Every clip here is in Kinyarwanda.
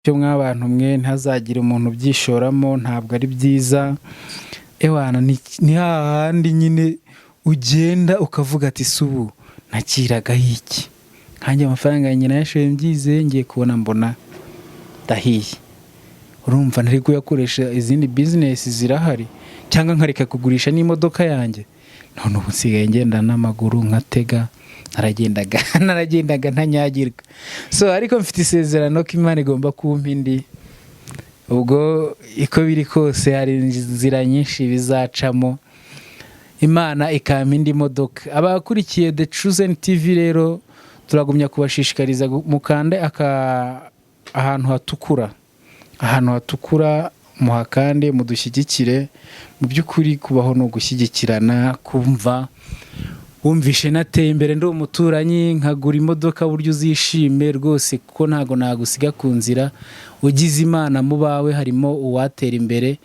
cyo mw'abantu mwe ntazagire umuntu byishoramo, ntabwo ari byiza. Ewana ni hahandi nyine ugenda ukavuga ati subu nakiraga iki, nkanjye amafaranga yanjye nayashoye mbyize, ngiye kubona mbona dahiye. Urumva ntari kuyakoresha izindi business zirahari, cyangwa nkareka kugurisha n'imodoka yanjye. None ubu nsigaye ngenda n'amaguru nkatega, naragendaga ntanyagirwa. So ariko mfite isezerano ko Imana igomba kumpa indi. Ubwo iko biri kose hari inzira nyinshi bizacamo, Imana ikampa indi modoka. Abakurikiye The Chosen TV rero turagumya kubashishikariza mukande ahantu hatukura muhakande, mudushyigikire. Mu by'ukuri kubaho no gushyigikirana, kumva wumvishe nateye imbere ndi umuturanyi nkagura imodoka buryo uzishime rwose, kuko ntago nagusiga ku nzira. Ugize Imana mu bawe harimo uwatera imbere,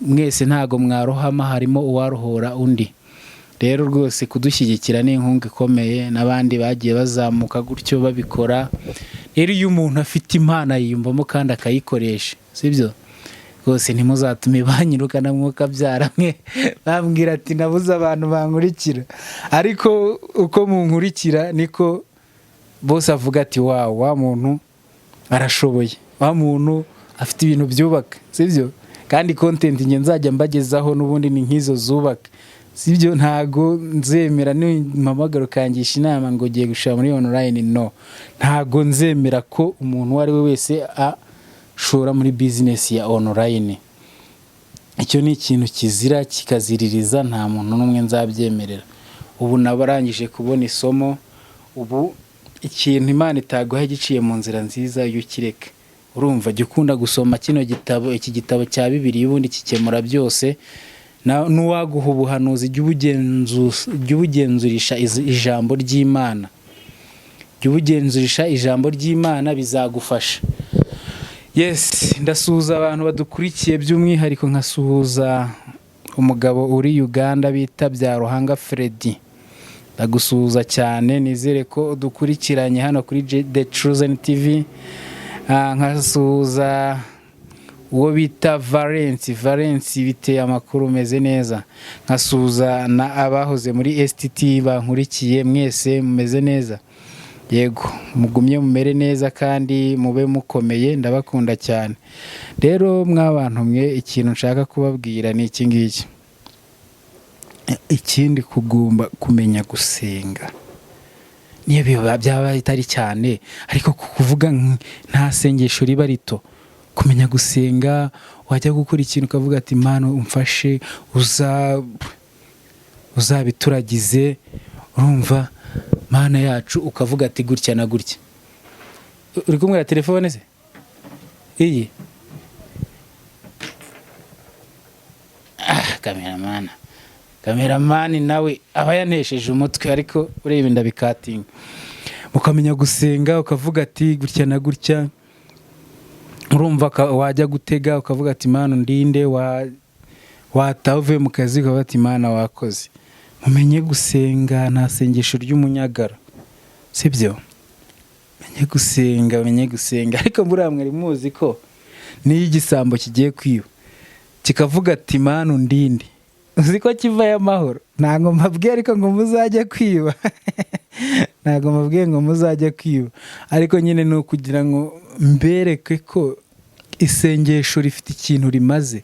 mwese ntago mwarohama, harimo uwarohora undi. Rero rwose kudushyigikira ni inkunga ikomeye, n'abandi bagiye bazamuka gutyo babikora. Rero iyo umuntu afite Imana yiyumvamo kandi akayikoresha, sibyo? Rwose ntimuzatume banyirukana mwuka byaramwe bambwira ati nabuze abantu bankurikira. Ariko uko munkurikira niko bose avuga ati wa muntu arashoboye, wa muntu afite ibintu byubaka, sibyo? Kandi content nge nzajya mbagezaho n'ubundi ni nkizo zubaka, sibyo? Ntago nzemera n'impamagaro kangisha inama ngo giye gushaka muri online, no. Ntago nzemera ko umuntu wari we wese shora muri business ya online. Icyo ni ikintu kizira kikaziririza, nta muntu n'umwe nzabyemerera. Ubu nabarangije kubona isomo. Ubu ikintu Imana itaguha giciye mu nzira nziza iyo ukireka. Urumva jya ukunda gusoma kino gitabo, iki gitabo cya Bibiliya ubundi kikemura byose. N'uwaguha ubuhanuzi jya ubugenzurisha ijambo ry'Imana. Jya ubugenzurisha ijambo ry'Imana, bizagufasha. Yes, ndasuhuza abantu badukurikiye, by'umwihariko nkasuhuza umugabo uri Uganda bita Byaruhanga Freddy. Ndagusuhuza cyane, nizere ko dukurikiranye hano kuri The Chosen TV. Nkasuhuza uwo bita Valence biteye amakuru meze neza. Nkasuhuza na abahoze muri STT bankurikiye, mwese mumeze neza. Yego, mugumye mumere neza kandi mube mukomeye, ndabakunda cyane. Rero mw'abantu mwe ikintu nshaka kubabwira ni iki ngiki. Ikindi kugomba kumenya gusenga. Niyo byaba itari cyane, ariko kuvuga nta sengesho riba rito. Kumenya gusenga, wajya gukora ikintu ukavuga ati Mana umfashe, uzabituragize. Urumva Mana yacu, ukavuga ati gutya na gutya. Uri kumwe na telefone se? Iyi Cameraman nawe aba yanesheje umutwe, ariko ureba ndabikatinga. Mukamenya gusenga, ukavuga ati gutya na gutya. Urumva wajya gutega ukavuga ati Mana ndinde, watavuye mu kazi ukavuga ati Mana wakoze. Mumenye gusenga, nta sengesho ry'umunyagara, sibyo? Menye gusenga. Ariko muramwe muzi ko niyo igisambo kigiye kwiba kikavuga ati Mana undinde, uzi ko kivaye amahoro? Ntago mbabwiye ariko ngo muzajya kwiba. Ntago mbabwiye ngo muzajya kwiba, ariko nyine no kugira ngo mbereke ko isengesho rifite ikintu rimaze.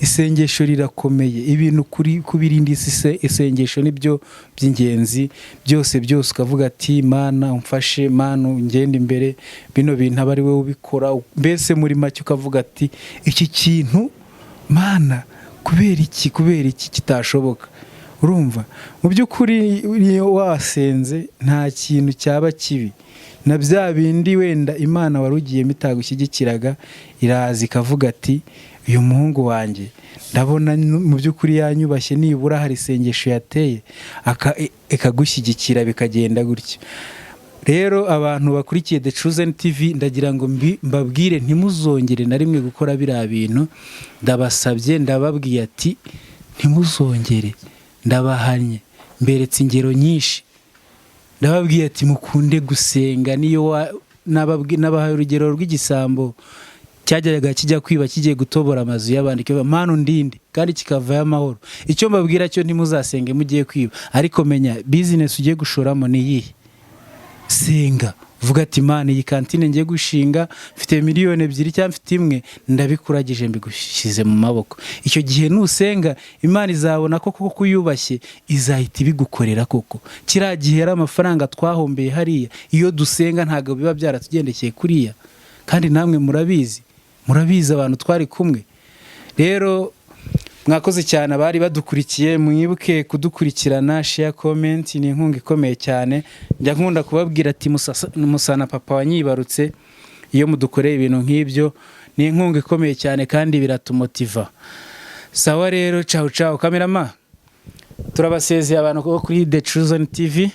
Isengesho rirakomeye, ibintu kubirinda isengesho nibyo by'ingenzi. Byose ukavuga ati Mana umfashe, Mana ngende imbere, bino bintu aba ari wowe ubikora. Mbese muri make ukavuga ati iki kintu Mana kubera iki kitashoboka. Urumva mu by'ukuri iyo wasenze nta kintu cyaba kibi. Na bya bindi wenda Imana warugiyemo itagushyigikiraga, iraza ikavuga ati uyu muhungu wanjye ndabona mu by'ukuri yanyubashye, nibura hari isengesho yateye ikagushyigikira, bikagenda gutyo. Rero abantu bakurikiye The Chosen TV, ndagira ngo mbabwire ntimuzongere na rimwe gukora biriya bintu. Ndabasabye, ndababwiye ati ntimuzongere, ndabahanye, mberetse ingero nyinshi. Ndababwiye ati mukunde gusenga, niyo nabahaye urugero rw'igisambo cyajyaga kijya kwiba kigiye gutobora amazu y'abandi kiba manu ndinde kandi kikavayo amahoro. Icyo mbabwira cyo ntimuzasenge mugiye kwiba, ariko menya business ugiye gushoramo ni iyihe. Senga vuga ati Imana, iyi kantine ngiye gushinga mfite 2 miliyoni cyangwa mfite 1, ndabikuragije mbigushyize mu maboko. Icyo gihe nusenga Imana izabona ko koko kuyubashye, izahita ibigukorera koko. Kira gihe ari amafaranga twahombeye hariya, iyo dusenga ntago biba byaratugendekeye kuriya, kandi namwe murabizi abantu twari kumwe. Rero mwakoze cyane abari badukurikiye, mwibuke kudukurikirana, share, comment, ni inkunga ikomeye cyane. Njya nkunda kubabwira ati Musana papa wanyibarutse, iyo mudukoreye ibintu nk'ibyo ni inkunga ikomeye cyane kandi biratumotiva. Sawa rero, ciao ciao. Kamerama turabasezeye abantu kuri The Chosen TV.